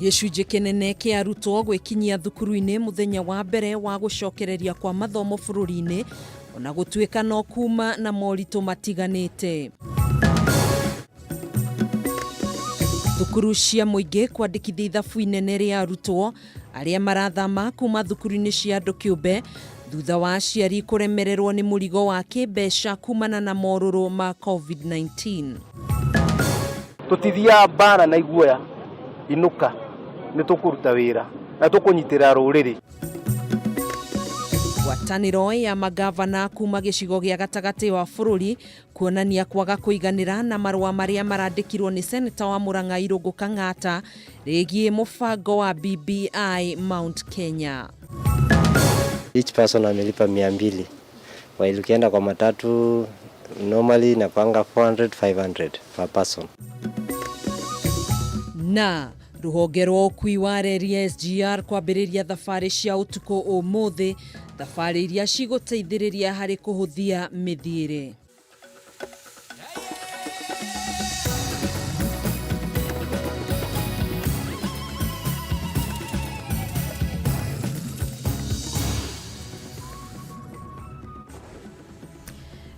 Gĩcunjĩ kĩnene kĩa arutwo gwĩkinyia thukuru-inĩ mũthenya wa mbere wa gũcokereria kwa mathomo bũrũri-inĩ, ona gũtuĩka no kuma na moritũ matiganĩte. Thukuru cia mũingĩ kwandĩkithia ithabu inene rĩa arutwo arĩa marathama kuma thukuru-inĩ cia andũ kĩũmbe thutha wa aciari kũremererwo nĩ mũrigo wa kĩmbeca kumana na morũrũ ma COVID-19. Tutithia mbara na iguoya inuka nĩtũkũruta wĩra na tũkũnyitĩra rũrĩrĩ. Ngwatanĩro ya magavana kuma gĩcigo gĩa gatagatĩ wa bũrũri kuonania kwaga kũiganĩra na marũa marĩa marandĩkirwo nĩ seneta wa Murang'a Irũngũ Kang'ata rĩgiĩ mũbango wa BBI Mount Kenya. Each person amelipa 200, while ukienda kwa matatu normally napanga 400-500 per person. Na rũhonge rwa ũkui wa reri SGR kwambĩrĩria thabarĩ cia ũtukũ ũmũthĩ, thabarĩ iria cigũteithĩrĩria harĩ kũhũthia mĩthiĩre.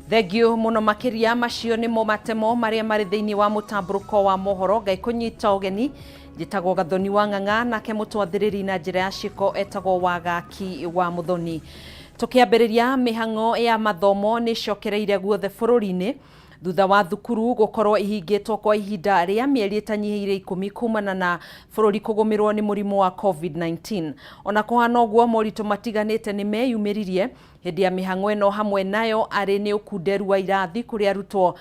Thengio mũno makĩria macio nĩmo matemo marĩa marĩ thĩinĩ wa mũtambũrũko wa Mohoro. Ngai kũnyita ũgeni njĩtagwo Gathoni wa Ng'ang'a, nake mũtwathĩrĩri na njĩra ya ciĩko etagwo Wagaki wa Muthoni. Tũkĩambĩrĩria mĩhang'o ya mathomo nĩ cokereire guothe bũrũri-inĩ thutha wa thukuru gũkorwo ihingĩtwo kwa ihinda rĩa mĩeri ĩtanyihĩire 10 kumana na bũrũri kũgũmĩrwo nĩ mũrimũ wa COVID-19. Ona kũhana ũguo moritũ matiganĩte nĩ meyumĩririe hĩndĩ ya mĩhang'o ĩno, hamwe nayo arĩ nĩ ũkunderu wa irathi kũrĩa arutwo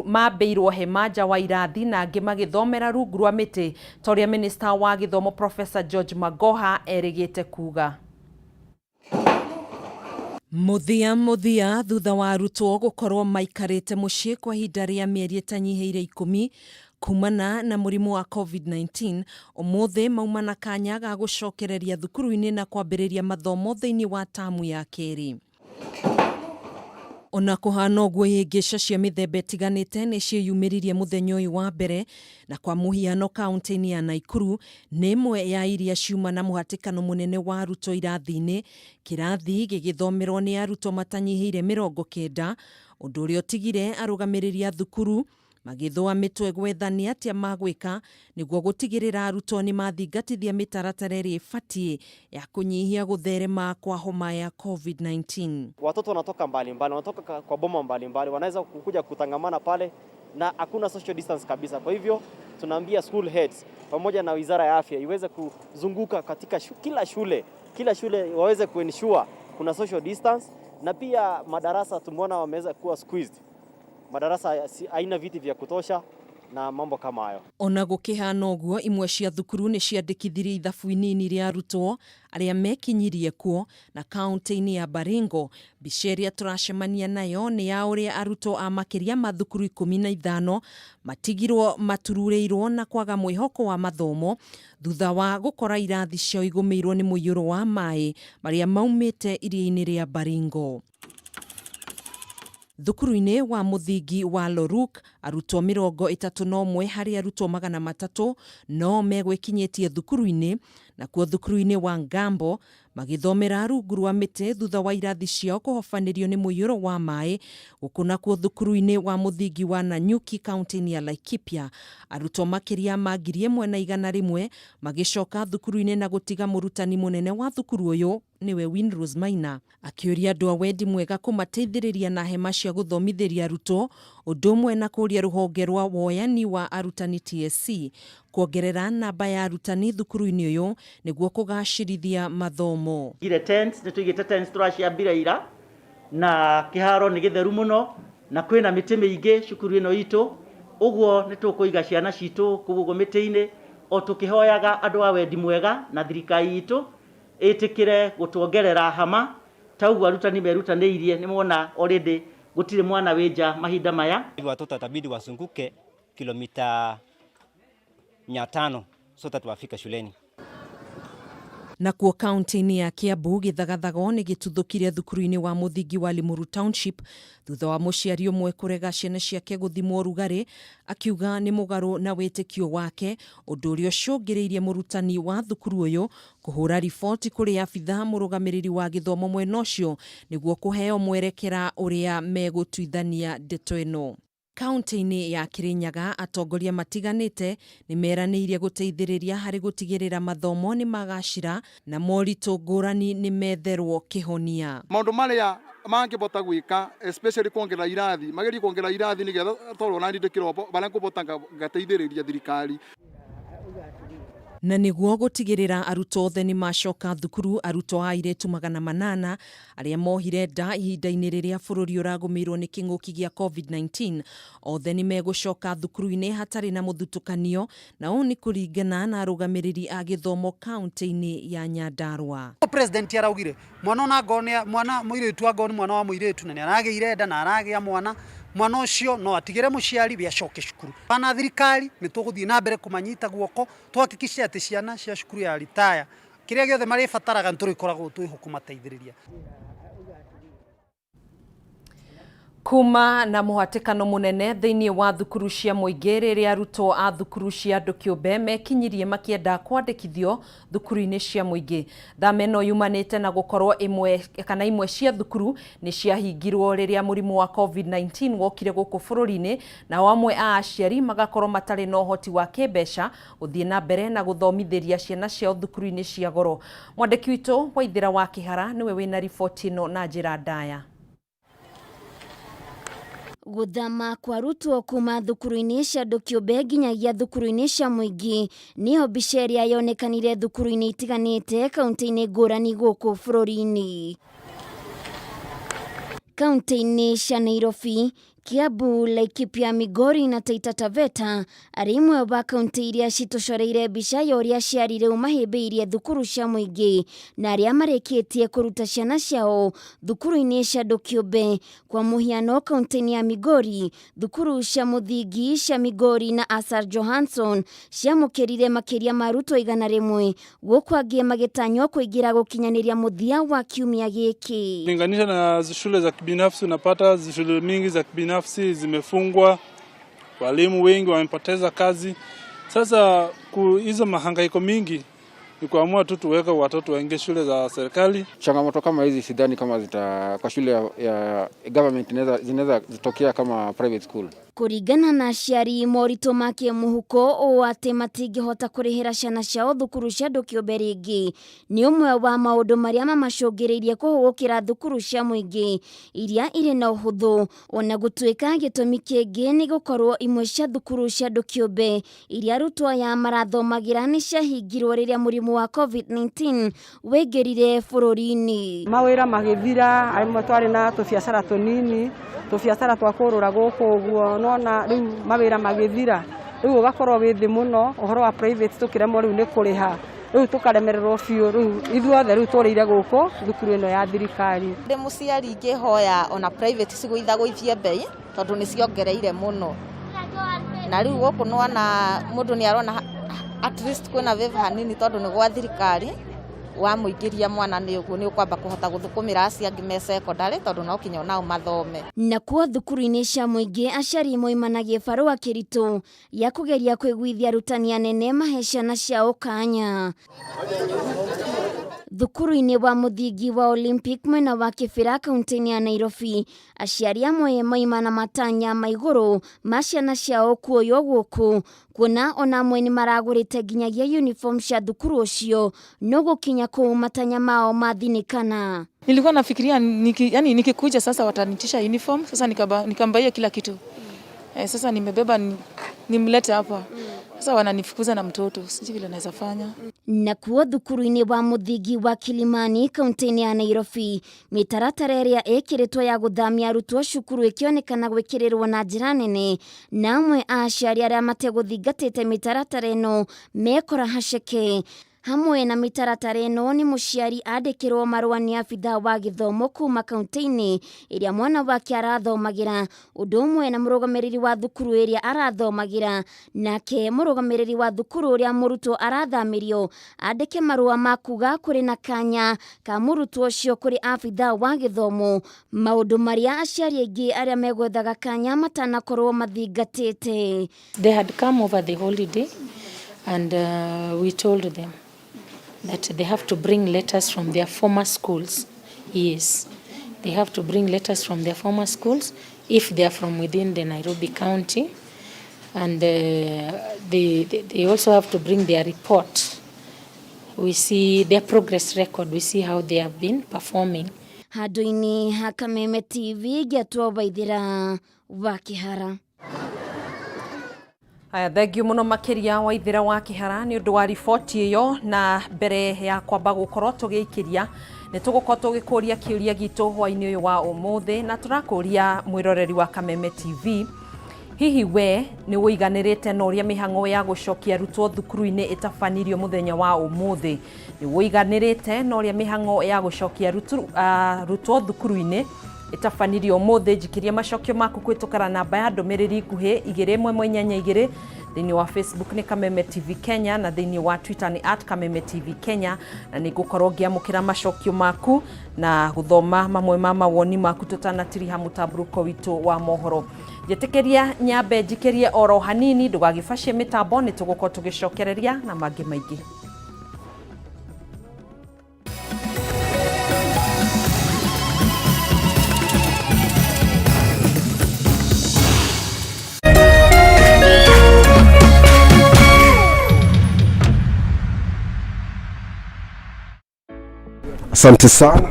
mambĩirwo hema nja wa irathi na angĩ magĩthomera rungu rwa mĩtĩ, ta ũrĩa Minista wa Gĩthomo Professor George Magoha erĩgĩte kuga. Muthia thutha wa arutwo gũkorwo maikarĩte mũciĩ kwa ihinda rĩa mĩeri ĩtanyihĩire 10 kumana na mũrimũ wa COVID-19, ũmũthĩ mauma na kanya ga gũcokereria thukuru-inĩ na kwambĩrĩria mathomo thĩinĩ wa tamu ya kerĩ. Ona kũhana ũguo ihĩngĩca cia mĩthemba ĩtiganĩte nĩ ciĩyumĩririe mũthenya ũyũ wa mbere, na kwa mũhiano kaunti-inĩ ya Naikuru nĩ ĩmwe ya iria ciuma na mũhatĩkano mũnene wa arutwo irathi-inĩ, kĩrathi gĩgĩthomerwo nĩ arutwo matanyihĩire 90, ũndũ ũrĩa ũtigire arũgamĩrĩri a thukuru magĩthũa mĩtwe gwetha nĩ atĩa magwĩka nĩguo gũtigĩrĩra arutwo nĩ mathingatithia mĩtaratara ĩrĩa ĩbatiĩ ya kũnyihia gũtherema kwa homa ya COVID-19. Watoto wanatoka mbalimbali, wanatoka kwa boma mbalimbali, wanaweza kukuja kutangamana pale na hakuna social distance kabisa. Kwa hivyo tunaambia school heads pamoja na Wizara ya Afya iweze kuzunguka katika kila shule waweze kuensure kuna social distance, na pia madarasa tumeona wameweza kuwa squeezed. Madarasa haina viti vya kutosha na mambo kama hayo. Ona gũkĩhana ũguo imwe cia thukuru nĩ ciandĩkithirie ithabu inini rĩa arutwo arĩa mekinyirie kuo na kaunti-inĩ ya Baringo. Mbica ĩrĩa tũracemania nayo nĩ ya ũrĩa arutwo a makĩria ma thukuru 15 matigirwo matururĩirwo na kwaga mwĩhoko wa mathomo thutha wa gũkora irathi ciao igũmĩirwo nĩ mũiyũro wa maĩ marĩa maumĩte iria-inĩ rĩa Baringo. Thukuru-inĩ wa mũthingi wa Loruk, arutwo 31 harĩ arutwo 300 no megwĩkinyĩtie thukuru-inĩ, na kuo thukuru-inĩ wa Ngambo magĩthomera rungu rwa mĩtĩ thutha wa irathi ciao kũhobanĩrio nĩ mũiyũro wa maĩ. Gũkũ kuo thukuru-inĩ wa mũthingi wa Nanyuki kaunti-inĩ ya Laikipia, arutwo makĩria ma 1,100 magĩcoka thukuru-inĩ na gũtiga mũrutani mũnene wa thukuru ũyũ nĩwe Winrose Maina akĩũria andũ a wendi mwega kũmateithĩrĩria na hema cia gũthomithĩria arutwo, ũndũ ũmwe na kũria rũhonge rwa woyani wa arutani TSC kuongerera namba ya arutani thukuru-inĩ ũyũ nĩguo kũgacĩrithia mathomo. Nĩtũigĩte tents tũraciambire ira na kĩharo nĩ gĩtheru mũno na kwĩna mĩtĩ mĩingĩ cukuru ĩno itũ, ũguo nĩtũkũiga ciana citũ kũu mĩtĩ-inĩ o tũkĩhoyaga andũ a wendi mwega na thirikari itũ ĩtĩkĩre gũtuongerera hama. Tauguo arutani merutanĩirie, nĩmona already gũtirĩ mwana wĩnja mahinda maya. Watoto watabidi wasunguke kilomita 500 sote tuwafika shuleni. Nakuo kaunti-inĩ ya Kiambu gĩthagathago nĩ gĩtuthũkire thukuru-inĩ wa mũthingi wa Limuru Township thutha wa mũciari ũmwe kũrega ciana ciake gũthimwo ũrugarĩ, akiuga nĩ mũgarũ na wĩtĩkio wake, ũndũ ũrĩa ũcũngĩrĩirie mũrutani wa thukuru ũyũ kũhũra riboti kũrĩ abitha mũrũgamĩrĩri wa gĩthomo mwena ũcio nĩguo kũheo mwerekera ũrĩa megũtuithania ndeto ĩno. Kaunti-inĩ ya Kirinyaga atongoria matiganĩte nĩ meranĩire gũteithĩrĩria harĩ gũtigĩrĩra mathomo nĩ magacĩra na moritũ ngũrani nĩ metherwo kĩhonia. Maũndũ marĩa mangĩbota gwĩka especially kuongerera irathi, magerie kuongerera irathi nĩgetha tondũ na ndĩkĩro bara ngũbota gateithĩrĩria thirikari. Na nĩguo gũtigĩrĩra arutwo othe nĩ macoka thukuru, arutwo a airĩtu 800 arĩa mohire nda ihinda-inĩ rĩrĩa bũrũri ũragũmĩirwo nĩ kĩng'ũki gĩa COVID-19 othe nĩ megũcoka thukuru-inĩ hatarĩ na mũthutũkanio, na ũũ nĩ kũringana na arũgamĩrĩri a gĩthomo kaunti-inĩ ya Nyandarua. President araugire mwana ona ngone mwana mũirĩtu angoni mwana wa mũirĩtu na nĩaragĩire nda na aragĩa mwana ũcio no atigĩre mũciari biacoke cukuru. Bana thirikari nĩ tũgũthiĩ na mbere kũmanyita guoko twahakikishe atĩ ciana cia cukuru ya ritaya kĩrĩa gĩothe marĩ bataraga nĩtũrĩkoragwo twĩho kũmateithĩrĩria. Kuma na mũhatĩkano mũnene thĩinĩ wa thukuru cia mũingĩ rĩrĩa arutwo a thukuru cia andũ kĩũmbe mekinyirie makĩenda kwandĩkithio thukuru-inĩ cia mũingĩ. Thama ĩno yumanĩte na gũkorwo imwe cia thukuru nĩ ciahingirwo rĩrĩa mũrimũ wa COVID-19 wokire gũkũ bũrũri-inĩ, na amwe a aciari magakorwo matarĩ na ũhoti wa kĩmbeca gũthiĩ na mbere na gũthomithĩria ciana ciao thukuru-inĩ cia goro. Mwandĩki witũ Waithĩra wa Kĩhara nĩwe wĩna riboti ĩno na njĩra ndaya. Gũthama kwa arutwo kuma thukuru-inĩ cia andũ kĩũmbe nginyagia thukuru-inĩ cia mũingĩ nĩyo mbica ĩrĩa yonekanire thukuru-inĩ itiganĩte kaunti-inĩ ngũrani gũkũ bũrũri-inĩ. Kaunti-inĩ cia Nairobi, Kiambu, Laikipia, Migori na Taita Taveta arĩ imwe wa kaunti iria citũcoreire mbica ya ũrĩa aciari rĩu mahĩmbĩirie thukuru cia mũingĩ na arĩa marĩkĩtie kũruta ciana ciao thukuru-inĩ cia andũ kĩũmbe. Kwa mũhiano kaunti-inĩ ya Migori, thukuru cia mũthingi cia Migori na Asar Johansson ciamũkĩrire makĩria ma arutwo 100 gũkũ angĩ magĩtanywo kũingĩra gũkinyanĩria mũthia wa kiumia gĩkĩ. Linganisha na shule za kibinafsi unapata shule mingi za kibinafsi zimefungwa, walimu wengi wamepoteza kazi. Sasa hizo mahangaiko mingi ni kuamua tu tuweka watoto waingie shule za serikali. Changamoto kama hizi sidhani kama kwa shule ya government zinaweza zitokea kama private school. Kũringana na aciari moritũ ma kĩmũhuko o atĩ matingĩhota kũrĩhĩra ciana ciao thukuru cia andũ kĩũmbe rĩngĩ nĩ ũmwe wa maũndũ marĩa mamacũngĩrĩirie kũhũgũkĩra thukuru cia mũingĩ iria irĩ na ũhũthũ, ona gũtuĩka gĩtũmi kĩngĩ nĩ gũkorwo imwe cia thukuru cia andũ kĩũmbe iria arutwo aya marathomagĩra nĩ ciahingirwo rĩrĩa mũrimũ wa COVID-19 waingĩrire bũrũri-inĩ. Mawĩra magĩthira, arĩmwe twarĩ na tũbiacara tũnini, tũbiacara twa kũrũra gũkũ ũguo, nona rĩu mawĩra magĩthira, rĩu ũgakorwo wĩ thĩ mũno, ũhoro wa private tũkĩremwo rĩu nĩ kũrĩha, rĩu tũkaremererwo biũ, rĩu ithuothe rĩu tũrĩire gũkũ thukuru ĩno ya thirikari. Ndĩ mũciari ingĩhoya ona private cigũithagũithie bei tondũ nĩ ciongereire mũno, na rĩu gũkũ nona mũndũ nĩ arona at least kwĩna wave hanini tondũ nĩ gwa thirikari wa mũingĩria mwana nĩ ũguo nĩ ũkwamba kũhota gũthũkũmĩra acio angĩ me secondary tondũ no kinya nao mathome. Nakuo thukuru-inĩ cia mũingĩ aciari moimanagia barũa kĩritũ ya kũgeria kwĩguithia arutani anene mahe ciana ciao kanya. Thukuru-inĩ wa mũthingi wa Olympic mwena wa Kĩbĩra kaunti-inĩ ya Nairobi, aciari amwe moimana matanya ma igũrũ ma ciana ciao kuoywo gũkũ, kuona ona amwe nĩ maragũrĩte nginyagia uniform cia thukuru ũcio, no gũkinya kũu matanya mao mathinĩkana. Nilikuwa nafikiria nikikuja sasa watanitisha uniform, sasa nikambaia kila kitu. Sasa nimebeba nimlete hapa. Sasa wananifukuza na mtoto, sijui vile naweza fanya. Nakuo thukuru-inĩ wa mũthingi wa Kilimani kaunti-inĩ ya Nairobi, mĩtaratara ĩrĩa ĩkĩrĩtwo ya gũthamia arutwo cukuru ĩkĩonekana gwĩkĩrĩrwo na njĩra nene, na amwe a aciari arĩa mategũthingatĩte mĩtaratara ĩno mekora haceke. Hamwe na mitaratara ĩno nĩ mũciari andĩkĩrwo marũa nĩ abitha wa gĩthomo kuma kaunti-inĩ ĩrĩa mwana wake arathomagĩra, ũndũ ũmwe na mũrũgamĩrĩri wa thukuru ĩrĩa arathomagĩra, nake mũrũgamĩrĩri wa thukuru ũrĩa mũrutwo arathamĩrio andĩke marũa ma kuga kũrĩ na kanya ka mũrutwo ũcio kũrĩ abitha wa gĩthomo, maũndũ marĩa aciari aingĩ arĩa megwethaga kanya matanakorwo mathingatĩte. They had come over the holiday and we told them that they have to bring letters from their former schools. Yes, they have to bring letters from their former schools if they are from within the Nairobi County, and they also have to bring their report. We see their progress record, we see how they have been performing. Handũ-inĩ ha Kameme TV Gathoni Waithĩra wa Kĩhara. Aya, thengio muno makiria Waithĩra wa Kĩhara nĩ ũndũ wa riboti ĩyo, na mbere ya kwamba gũkorwo tũgĩikiria nĩ tũgũkorwo tũgĩkũria kĩũria gitũ hwainĩ ũyũ wa ũmũthĩ, na tũrakũria mwĩroreri wa Kameme TV. Hihi we nĩ wũiganĩrĩte na ũrĩa mĩhang'o ya gũcokia arutwo thukuru-inĩ ĩtabanirio mũthenya wa ũmũthĩ? Nĩ wũiganĩrĩte na ũrĩa mĩhang'o ya gũcokia arutwo thukuru-inĩ ĩtabanirio ũmũthĩ? Njikiria macokio maku kũhĩtũkĩra namba ya ndũmĩrĩri nguhĩ 2182 thĩinĩ wa Facebook nĩ Kameme TV Kenya, na thĩinĩ wa Twitter nĩ @Kameme TV Kenya, na nĩ ngũkorwo ngĩamũkĩra macokio maku na gũthoma mamwe ma mawoni maku tũtanatiriha mũtamburuko witũ wa mohoro. Njĩtĩkĩria nyambe njikĩrie oro hanini, ndũgagĩbacie mĩtambo, nĩ tũgũkorwo tũgĩcokereria na mangĩ maingĩ. Asante sana.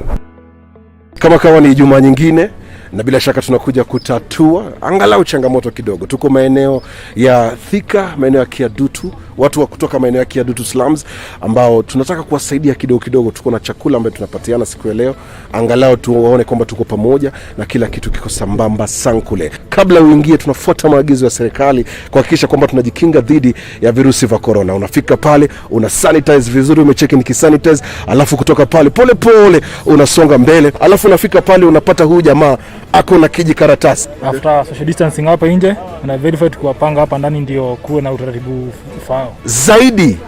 Kama ni Ijumaa nyingine, na bila shaka tunakuja kutatua angalau changamoto kidogo. Tuko maeneo ya Thika, maeneo ya Kiadutu, watu wa kutoka maeneo ya Kiadutu slums ambao tunataka kuwasaidia kidogo. Tuko na chakula ambayo tunapatiana siku ya leo, angalau tuone kwamba tuko pamoja na kila kitu kiko sambamba sankule. Kabla uingie, tunafuata maagizo ya serikali kuhakikisha kwamba tunajikinga dhidi ya virusi vya corona. Unafika pale, una sanitize vizuri, umecheki ni kisanitize, alafu kutoka pale pole unasonga mbele, alafu unafika pale unapata huyu jamaa ako na kijikaratasi. After social distancing hapa nje na verified kuwapanga hapa ndani ndio kuwe na utaratibu ufao. Zaidi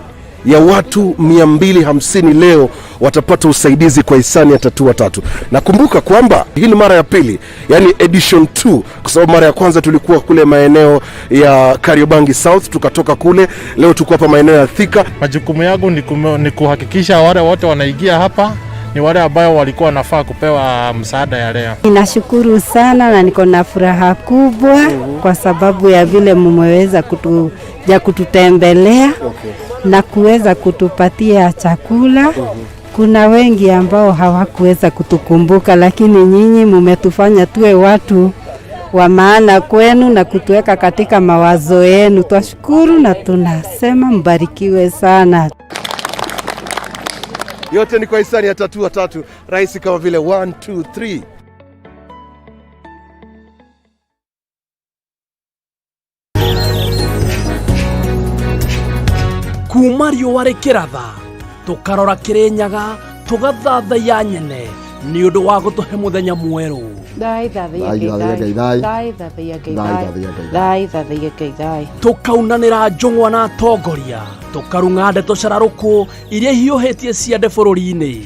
ya watu 250 leo watapata usaidizi kwa hisani ya Tatua 3. Nakumbuka kwamba hii ni mara ya pili, yani edition 2, kwa sababu mara ya kwanza tulikuwa kule maeneo ya Kariobangi South, tukatoka kule, leo tuko hapa maeneo ya Thika. Majukumu yangu ni kuhakikisha wale wote wanaingia hapa ni wale ambao walikuwa nafaa kupewa msaada ya leo. Ninashukuru sana na niko na furaha kubwa kwa sababu ya vile mmeweza kututembelea na kuweza kutupatia chakula. Kuna wengi ambao hawakuweza kutukumbuka, lakini nyinyi mmetufanya tuwe watu wa maana kwenu na kutuweka katika mawazo yenu. Twashukuru na tunasema mbarikiwe sana. Yote ni kwa hisani ya Tatua 3, rahisi kama vile 1 2 3. Kuma riũa rĩkĩratha tũkarora Kĩrĩnyaga tũgathatha ya nyene nĩ ũndũ wa gũtũhe mũthenya mwerũ. Tũkaunanĩra njũng'wa na atongoria, tũkarung'a ndeto cararũkũ iria hiũhĩtie ciande bũrũri-inĩ.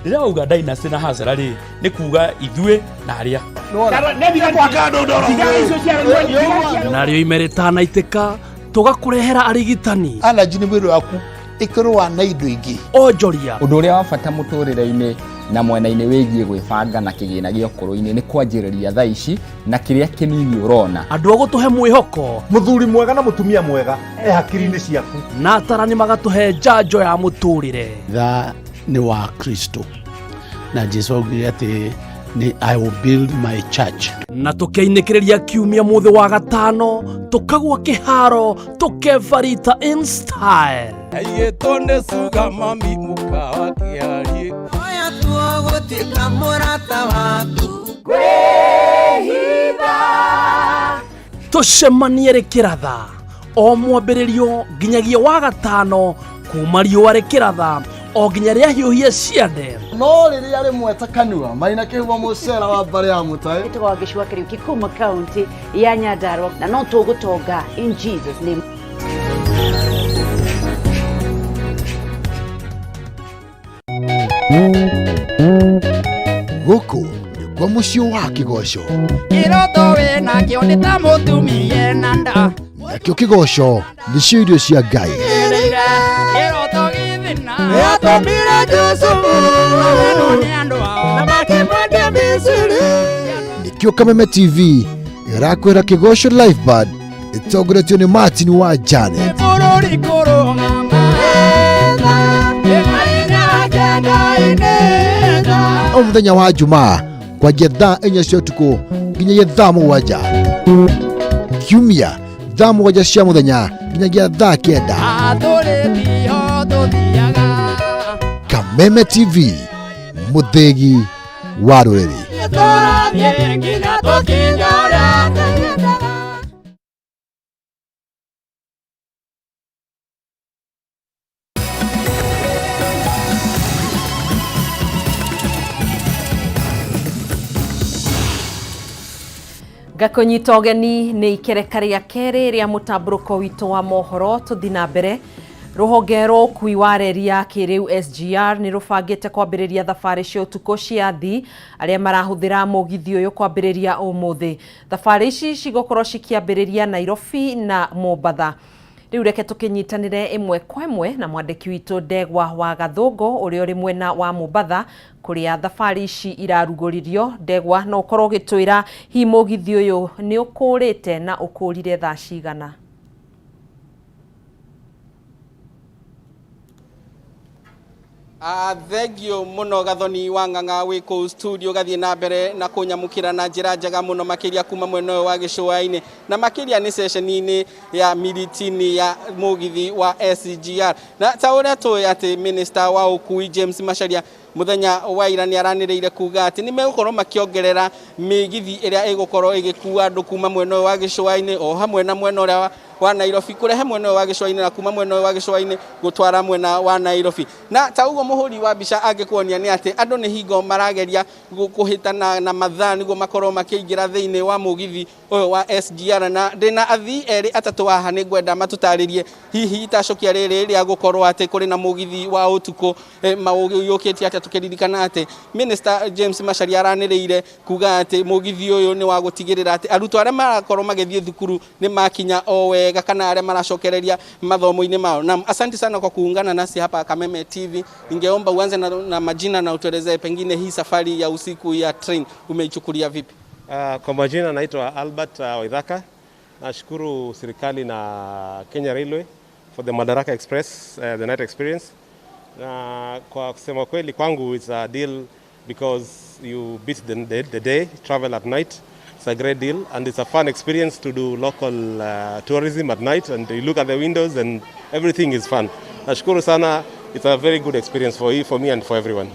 Rĩrĩa uga dynasty na hasara rĩ nĩ kuga ithuĩ na arĩa narĩo ime rĩtanaitĩka tũgakũrehera arigitani. Allergy nĩ mwĩrĩ waku ĩkĩrũa na indo ingĩ. Onjoria ũndũ ũrĩa wa bata mũtũrĩre-inĩ na mwena-inĩ wĩgiĩ gwĩbanga na kĩgĩna gĩa ũkũrũ-inĩ nĩ kwanjĩrĩria thaa ici na kĩrĩa kĩnini ũrona. Andũ a gũtũhe mwĩhoko, mũthuri mwega na mũtumia mwega hakiri-inĩ ciaku, na atarani magatũhe njanjo ya mũtũrĩre. Tha nĩ wa Kristo na Jesũ augire atĩ I will build my church. Na tũkĩinĩkĩrĩria kiumia mũthĩ wa gatano tũkagwa kĩharo tũkevarita in style. Ayetonde suga mami mukawa kiari oya tuogotika murata watu kwĩhitha tũcemanie rĩkĩratha o mwambĩrĩrio nginyagia wa gatano kuma riũa rĩkĩratha o nginya rĩahiũhia ciande. No rĩrĩa rĩmweta kanua marĩ na kĩhumo mũcera wa mbarĩ ya mũtaĩ gĩtagwo gĩcua kĩrĩu kĩkuma kaunti ya Nyandarua na no tũgũtonga in Jesus name. Gũkũ nĩkuo mũciĩ wa Kĩgoco. Kĩroto wĩ nakĩo nĩ ta mũtumia ena nda. Nakĩo Kĩgoco nĩcio irio cia Ngai. Kĩroto gĩthina gĩatũmire Jusufu agenwo nĩ andũ ao na makĩmwendia Misiri. Nĩkĩo Kameme TV ĩrakwĩra Kĩgoco live band ĩtongoretio nĩ Martin wa Jane. Bũrũri kũrũgama O mũthenya wa Jumaa kwanjia thaa 4 cia ũtukũ nginyagia thaa 7. Kiumia thaa 7 cia mũthenya nginyagia thaa 9. Kameme TV, mũthĩgi wa rũrĩrĩ. Gakonyita ũgeni nĩ ikereka rĩa kerĩ rĩa mũtambũrũko witũ wa mohoro tũthi na mbere. Rũhonge rwa ũkui wa reri ya kĩrĩu SGR nĩ rũbangĩte kwambĩrĩria thabarĩ cia ũtukũ cia athii arĩa marahũthĩra mũgithi ũyũ kwambĩrĩria ũmũthĩ. Thabarĩ ici cigũkorwo cikiambĩrĩria Nairobi na Mombasa. Rĩu reke tũkĩnyitanĩre ĩmwe kwa ĩmwe na mwandĩki witũ Ndegwa wa Gathũngũ ũrĩa ũrĩ mwena wa Mombasa kũrĩa thabarĩ ici irarugũririo. Ndegwa, no ũkorwo ũgĩtwĩra hihi mũgithi ũyũ nĩ ũkũrĩte na ũkũrire thaa cigana? Thengio muno Gathoni wa Ng'ang'a wĩ kũu studio gathiĩ na mbere na kũnyamũkĩra na njĩra njega mũno makĩria kuma mwena ũyũ wa gĩcũa-inĩ na makĩria nĩ ceceni-inĩ ya Miritini ya mũgithi wa SGR. Na ta ũrĩa tũĩ atĩ Minister wa ũkui James Macharia muthenya wa ira nĩ aranĩrĩire kuga atĩ nĩ megũkorwo makĩongerera mĩgithi ĩrĩa ĩgũkorwo ĩgĩkua andũ kuma mwena ũyũ wa gĩcũa-inĩ o hamwe na mwena ũrĩa wa Nairobi kũrehe mwena ũyũ wa gĩcũa-inĩ na kuma mwena ũyũ wa gĩcũa-inĩ gũtwara mwena wa Nairobi. Na ta ũguo mũhũri wa mbica angĩkuonia nĩ atĩ andũ nĩ hingo marageria kũhĩtana na mathaa nĩguo makorwo makĩingĩra thĩinĩ wa mũgithi ũyũ wa SGR. Na ndĩna athii erĩ atatũ haha nĩ ngwenda matũtarĩrie hihi itacokia rĩrĩ rĩa gũkorwo atĩ kũrĩ na mũgithi wa ũtukũ maũyũkĩtie atĩ tũkĩririkana atĩ Minister James Macharia aranĩrĩire kuga atĩ mũgithi ũyũ nĩ wa gũtigĩrĩra atĩ arutwo arĩa marakorwo magĩthiĩ thukuru nĩ makinya o wega kana arĩa maracokereria mathomo-inĩ mao. Na asante sana kwa kuungana nasi hapa Kameme TV. Ningeomba uanze na majina na utuelezee pengine hii safari ya usiku ya train umeichukulia vipi? Kwa majina naitwa Albert Waithaka. Nashukuru serikali na Kenya Railway for the Madaraka Express, the night experience. Na kwa kusema kweli kwangu it's a deal because you beat the day, travel at night. It's a great deal and it's a fun experience to do local tourism at night and you look at the windows and everything is fun. Nashukuru sana, it's a very good experience for me and for everyone.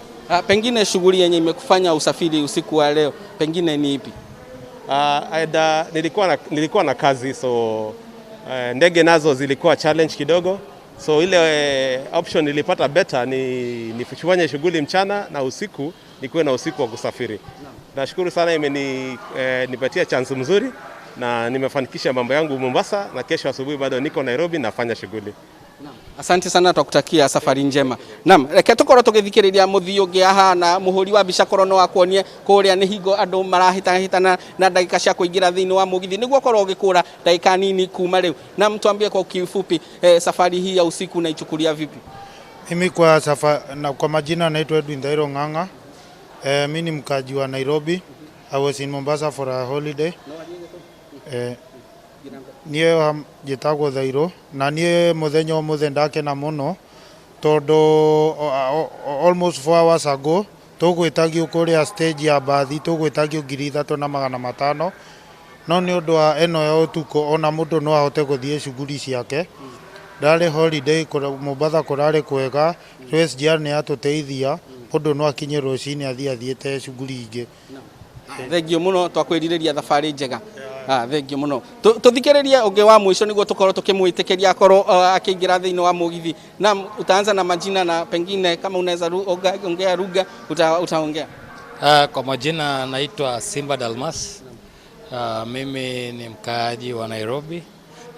Pengine shughuli yenye imekufanya usafiri usiku wa leo pengine ni ipi? Nilikuwa na kazi so ndege nazo zilikuwa challenge kidogo. So ile option nilipata better ni nifanye shughuli mchana na usiku nikuwe na usiku wa kusafiri. Nashukuru sana imenipatia chance mzuri na nimefanikisha mambo yangu Mombasa na kesho asubuhi bado niko Nairobi nafanya shughuli. Asante sana twakutakia safari njema. Naam, reke tukorwo tugithikiriria muthii ungi aha na muhuri wa mbica korono akwonie kuria ni hingo andu marahitana na dakika cia kuingira thiini wa mugithi niguo korwo ugikura dakika nini kuma riu. Na mtuambie kwa kifupi safari hii ya usiku unaichukulia vipi? Mimi kwa majina naitwa Edwin Dairo Ng'ang'a. Mimi ni mkaji wa Nairobi. I was in Mombasa for a holiday. Niĩ njĩtagwo Thairũ na niĩ mũthenya ũmũthĩ ndakena mũno tondũ almost 4 hours ago tũgwĩtagio kũrĩa stage ya bathi tũgwĩtagio 3,500 no nĩ ũndũ wa ĩno ya ũtukũ ona mũndũ no ahote gũthiĩ shughuli ciake. Ndarĩ holiday Mombasa kũrarĩ kwega, SGR nĩ yatũteithia mũndũ no akinye rũcinĩ athiĩte shughuli ingĩ. Thengio mũno twakwĩrirĩria thabarĩ njega. Thengiũ mũno. Tũthikĩrĩrie ũngĩ wa mwisho nĩguo tũkorwo tukimwĩtĩkĩria akorwo akĩingĩra thĩinĩ wa mũgithi. Na utaanza na majina na pengine kama unaweza ongea lugha utaongea. Kwa majina naitwa Simba Dalmas. Mimi ni mkaaji wa Nairobi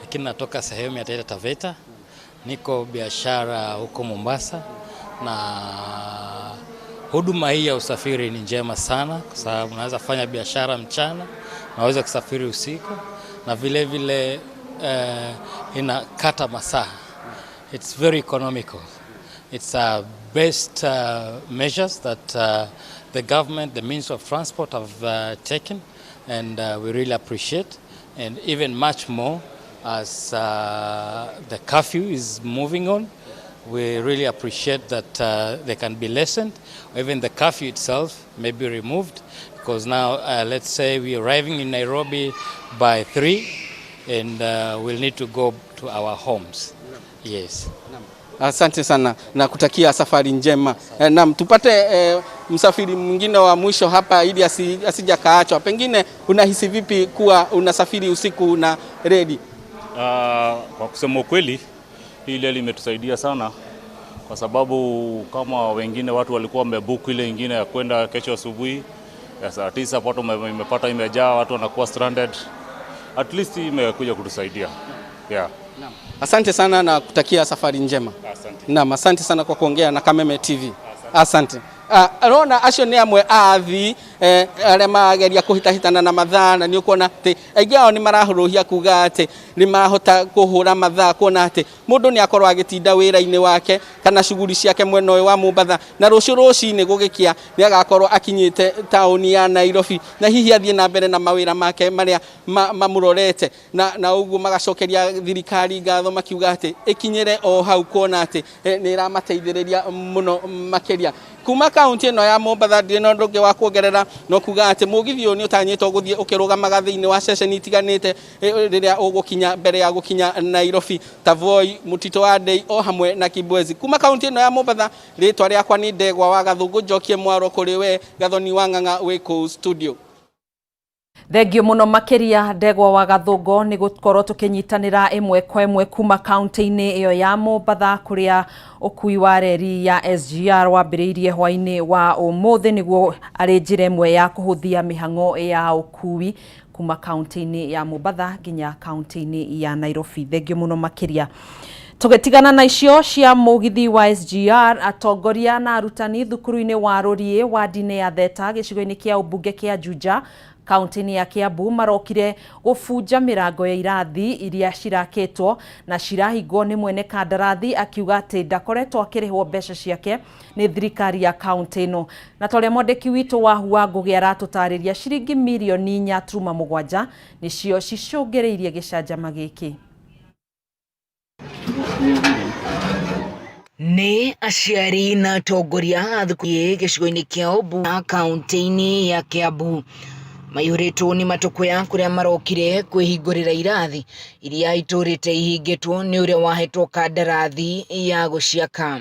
lakini natoka sehemu ya Taita Taveta. Niko biashara huko Mombasa na huduma hii ya usafiri ni njema sana kwa sababu unaweza fanya biashara mchana, unaweza kusafiri usiku na vile vile inakata masaa. It's very economical. It's a best measures that the government, the means of transport have taken, and we really appreciate, and even much more as the curfew is moving on. We really appreciate that they can be lessened, or even the curfew itself may be removed, because now let's say we're arriving in Nairobi by 3 and we'll need to go to our homes. Yes. Asante sana na kutakia safari njema. Naam, tupate msafiri mwingine wa mwisho hapa ili asija kaachwa. Pengine unahisi vipi kuwa unasafiri usiku na reli? Kwa kusema ukweli hii reli imetusaidia sana kwa sababu kama wengine watu walikuwa wamebook ile nyingine ya kwenda kesho asubuhi ya saa 9 pato imepata imejaa, watu wanakuwa stranded. At least imekuja kutusaidia. Yeah. Naam. Asante sana na kutakia safari njema. Asante. Naam, asante sana kwa kuongea na Kameme TV. Asante. Arona acio ni amwe athi arĩa mageria kuhitahitana na mathaa na nĩ ũkuona atĩ aingĩ ao nĩ marahuruhia kuga atĩ nĩ mahota kũhũra mathaa kuona atĩ mũndũ nĩ akorwo agĩtinda wĩra-inĩ wake kana shughuli ciake mwena ũyũ wa Mombasa na rũciũ gũgĩkia nĩ agakorwo akinyĩte taũni ya Nairobi na hihi athiĩ na mbere na mawĩra make marĩa mamũrorete na ũguo magacokeria thirikari ngatho makiuga atĩ ĩkinyĩre o hau kuona atĩ nĩ ĩramateithĩrĩria mũno makĩria. Kuma kaunti ĩno ya Mombasa ndĩ na ũndũ ũngĩ wa kuongerera no kuga atĩ mũgithi ũyũ nĩ ũtanyĩtwo gũthiĩ ũkĩrũgamaga thĩinĩ wa ceceni itiganĩte rĩrĩa ũgũkinya mbere ya gũkinya Nairobi, Tavoi, Mutito wa Ndei o hamwe na Kibwezi. Kuma kaunti ĩno ya Mombasa rĩtwa rĩakwa nĩ Ndegwa wa Gathũngũ, njokie mwaro kũrĩ we Gathoni wa Ng'ang'a wĩ kũu studio. Thengio muno makiria Ndegwa wa Gathũngũ nĩ gũkorwo tũkĩnyitanĩra ĩmwe kwa ĩmwe kuma kaunti-inĩ ĩyo ya Mombasa kũrĩa ũkui wa reri ya SGR wambĩrĩirie hwainĩ wa ũmũthĩ nĩguo arĩ njĩra ĩmwe ya kũhũthia mĩhang'o ya ũkui kuma kaunti-inĩ ya Mombasa nginya kaunti-inĩ ya Nairobi. Thengio muno makiria. Tũgĩtigana na icio cia mũgithi wa SGR, atongoria na arutani thukuru-inĩ wa Rũriĩ wa ndini ya Theta gĩcigo-inĩ kĩa ũmbunge kĩa Juja kaunti-inĩ ya Kiambu marokire gũbunja mĩrango ya irathi iria cirakĩtwo na cirahingwo nĩ mwene kandarathi akiuga atĩ ndakoretwo akĩrĩhwo mbeca ciake nĩ thirikari ya kaunti ĩno. Na torĩa mwandĩki witũ wa Hua Ngũgĩ aratũtarĩria ciringi mirioni 4.7 nĩcio cicũngĩrĩirie gĩcanjama gĩkĩ. Nĩ aciari na atongoria a thukuru gĩcigo-inĩ kĩa ũmbunge kaunti-inĩ ya Kiambu maihũrĩtwo nĩ matũkũya kũrĩa marokire kwĩhingũrĩra irathi iria itũrĩte ihingĩtwo nĩ ũrĩa wahetwo kandarathi ya gũciaka.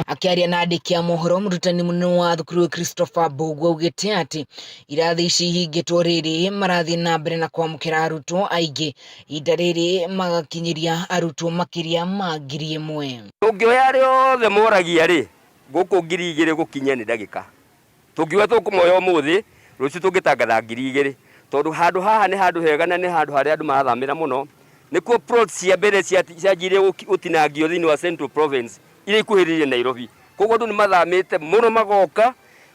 Akĩaria na andĩki a mohoro, mũrutani mũnene wa thukuru Christopher Mbũgua augĩte atĩ irathi ici ihingĩtwo rĩrĩ marathiĩ na mbere na kwamũkĩra arutwo aingĩ, ihinda rĩrĩ magakinyĩria arutwo makĩria ma 1,000. Tũngĩoya rĩothe moragia rĩ gũkũ 2,000 gũkinya nĩ ndagĩka. Tũngiuga tũkũmoya ũmũthĩ rũciũ tũngĩtangatha 2,000 tondũ handũ haha nĩ handũ hega na nĩ handũ harĩa andũ marathamĩra mũno. Nĩkuo plots cia mbere cianjire gũtinangio thĩinĩ wa Central Province iria ikuhĩrĩirie Nairobi. Koguo andũ nĩ mathamĩte mũno magoka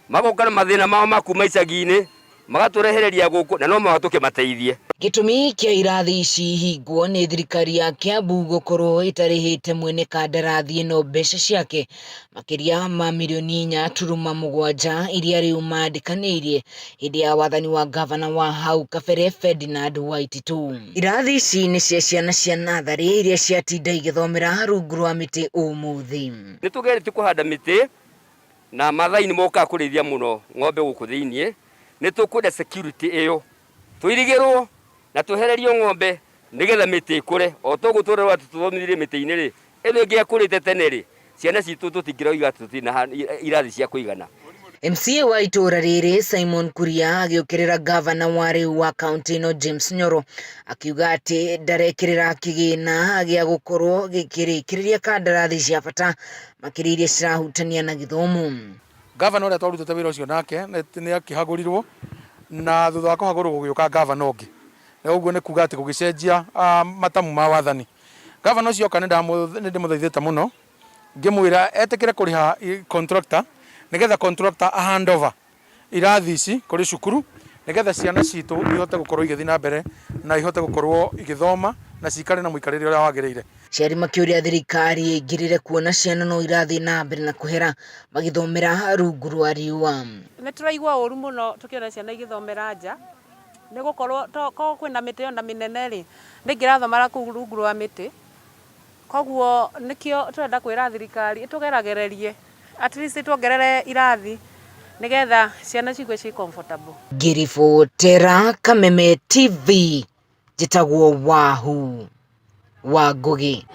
na mathĩna mao ma kuma icagi-inĩ magatũrehereria gũkũ na no mũhaka tũkĩmateithie. Gĩtũmi kĩa irathi ici ihingwo nĩ thirikari ya Kiambu gũkorwo ĩtarĩhĩte mwene kandarathi ĩno mbeca ciake makĩria ma mirioni 4.7 iria rĩu mandĩkanĩirie hĩndĩ ya wathani wa gavana wa hau kabere Ferdinand Waititu. Irathi ici nĩ cia ciana cia natharĩ iria ciatinda igĩthomera rungu rwa mĩtĩ ũmũthĩ. Nĩ tũgerete kũhanda mĩtĩ na mathai nĩ moka kũrĩithia mũno ng'ombe gũkũ thĩinĩ. Nĩ tũkwenda security ĩyo tũirigĩrwo na twehererio ng'ombe nĩgetha mĩtĩ ĩkũre o tũgũtũrĩrwo atĩ tũthomithirie mĩtĩ-inĩ rĩ ĩno ĩngĩ yakũrĩte tene rĩ ciana citũ tũtingĩroiga atĩ tũtina irathi cia kũigana. MCA wa itura riri Simon Kuria agiukirira gavana wa riu wa county no James Nyoro akiuga ati ndarekirira kigina gia gukorwo gikirikiriria kandarathi cia bata makiriria cirahutania na githomo. Gavana uria twarutite wira ucio nake ni akihagurirwo na thutha wa kuhagurwo gugiuka gavana ungi na uguo ni kuga ati gugicenjia matamu ma wathani. Gavana ucio kana ndimuthaithite muno ngimwira etekire kuriha contractor nigetha contractor a handover irathi ici kuri cukuru nigetha ciana citu ihote gukorwo igithi na mbere na ihote gukorwo igithoma na cikare na muikarire uria wagiriire. Ciari makiuria thirikari ingirire kuona ciana no irathi na mbere na kuhera magithomera rungu rwa riua. Nituraigua uru muno tukiona ciana igithomera nja ni gukorwo ko kwina miti ona minene ri ningirathomera ku rungu rwa miti koguo nikio turenda kwira thirikari itugeragererie at least tuongerere irathi nigetha ciana cigwe ci comfortable. Girifotera Kameme TV jitagwo Wahu wa Ngugi.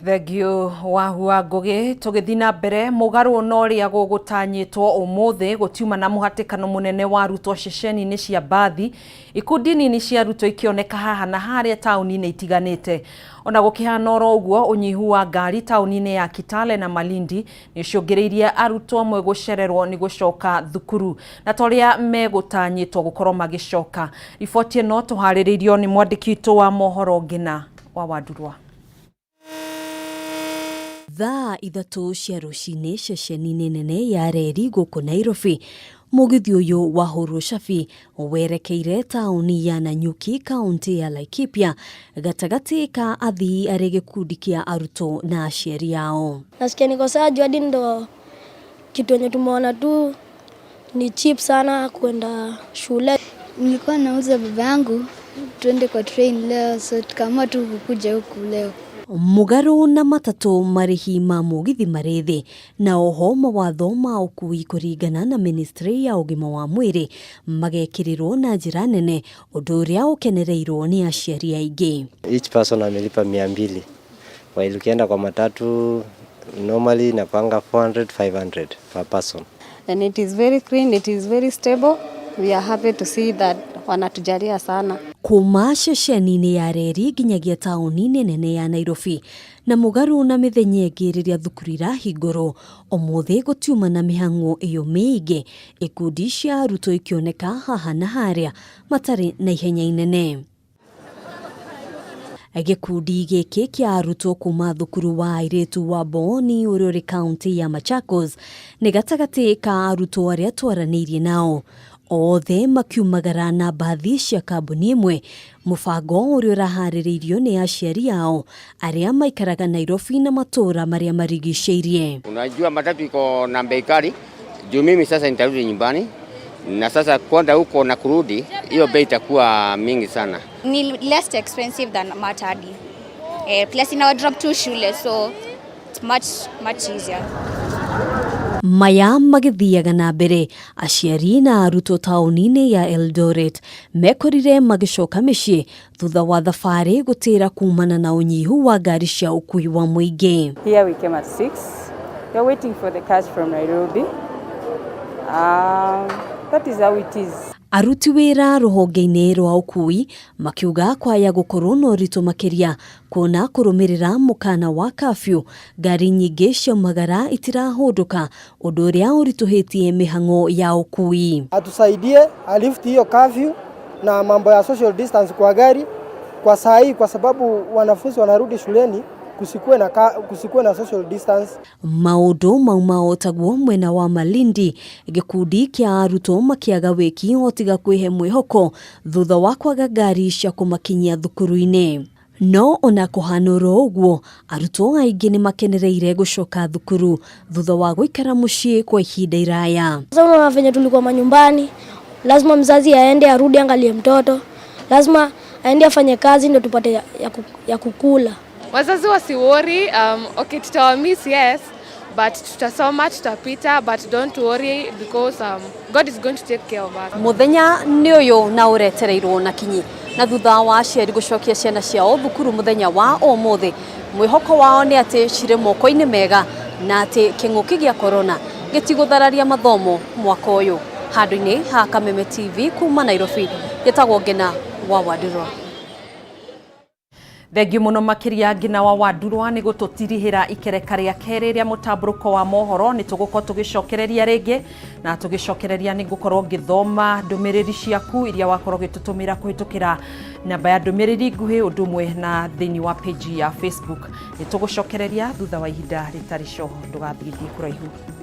Thegio wa Ngugi tugithina mbere mugaru no ria gugutanyitwo umuthi gutiuma na muhatikano munene wa arutwo ceceni-ini cia bathi ikundi nini cia arutwo ikioneka haha na haria tauni-ini itiganite. Ona gukihana oro uguo unyihu wa ngari tauni-ini ya Kitale na Malindi nicungiriirie arutwo amwe gucererwo ni gucoka thukuru na toria megutanyitwo gukorwo magicoka. Riboti ino tuhaririirio ni mwandiki witu wa Mohoro Ngina wa Wandurwa. Thaa ithatu cia rucini ceceni nene ya reri guku Nairobi mugithi uyu wa Huru Shafi werekeire tauni ya Nanyuki kaunti ya Laikipia gatagati ka athii ari gikundi kia arutwo na aciari yao. Nasikia niko sawa juu hadi ndo kitu yenye tumeona tu ni cheap sana kwenda shule. Nilikuwa nauza baba yangu tuende kwa train leo, so tukaamua tu kukuja huku leo. Mugaru na matatu marihi ma mugithi marithi na oho mawatho ma ukui kuringana na ministry ya ugima wa mwiri magekirirwo na njira nene undu uria ukenereirwo ni aciari aingi. Each person amelipa 200 while ukienda kwa matatu normally napanga 400-500 per person. And it is very clean, it is very stable. We are happy to see that wanatujalia sana. Kuma ceceni-ini ya reri nginyagia tauni-ini nene ya Nairobi na mugaru na mithenya ingi riria thukuru irahingurwo umuthi gutiuma na mihang'o iyo miingi ikundi cia arutwo ikioneka haha na haria matari na ihenya inene. Gikundi giki kia arutwo kuma thukuru wa airitu wa Boni uri kaunti ya Machakos ni gatagati ka arutwo aria twaranirie nao. Othe makiumagara na bathi cia kambuni imwe mubango uria urahaririirio ni aciari yao aria maikaraga Nairobi na matura maria marigiceirie. Unajua matatu iko na bei kali, juu mimi sasa nitarudi nyumbani na sasa kwenda huko na kurudi hiyo bei itakuwa mingi sana. Ni less expensive than matadi. Plus in our drop to shule, so it's much easier. Maya magithiaga na mbere aciari na arutwo tauni-ini ya Eldoret mekorire magicoka micii thutha wa thabari gutira kumana na unyihu wa ngari cia ukui wa muingi. Here we came at 6. We are waiting for the cars from Nairobi. That is how it is. Aruti wira ruhonge-ini rwa ukui makiuga kwaya gukorwo no ritu makiria kuona kurumirira mukana wa kafyu ngari nyingi ciaumagara itirahunduka undu uria urituhitie mihang'o ya ukui. Atusaidie alift hiyo kafyu na mambo ya social distance kwa gari kwa saa hii, kwa sababu wanafunzi wanarudi shuleni kusikue na social distance. Maundu maumao tagwo mwena wa Malindi gikundi kia arutwo makiaga wiki otiga kwihe mwihoko thutha wa kwaga ngari cia kumakinyia thukuru-ini. No ona kuhanuro uguo arutwo aingi ni makenereire gucoka thukuru thutha wa guikara mucii kwa ihinda iraya. Sasa venye tulikuwa manyumbani, lazima mzazi aende arudi angalie mtoto, lazima aende afanye kazi ndio tupate ya kukula. Wazazi wasiworry, okay tutawamiss yes, but tutasoma tutapita, but don't worry because God is going to take care of us. Muthenya ni uyu na uretereirwo na kinyi na thutha wa aciari gucokia ciana ciao thukuru muthenya wa umuthi mwihoko wao ni ati cire moko-ini mega na atĩ kĩng'ũki gĩa corona gĩtigũthararia mathomo mwaka ũyũ. Handũ-inĩ ha Kameme TV kuma Nairobi, gĩtagwo Ngina wa Wadurwa. Thengiũ mũno makĩria Ngina wa Wadurwa nĩ gũtũtirihĩra ikereka rĩa kerĩ rĩa mũtambũrũko wa mohoro. Nĩ tũgũkorwo tũgĩcokereria rĩngĩ na tũgĩcokereria nĩ ngũkorwo ngĩthoma ndũmĩrĩri ciaku iria wakorwo gĩtũtũmĩra kũhĩtũkĩra namba ya ndũmĩrĩri nguhĩ ũndũ ũmwe na thĩinĩ wa page ya Facebook. Nĩ tũgũcokereria thutha wa ihinda rĩtarĩ coho, ndũgathiĩ kũraihu.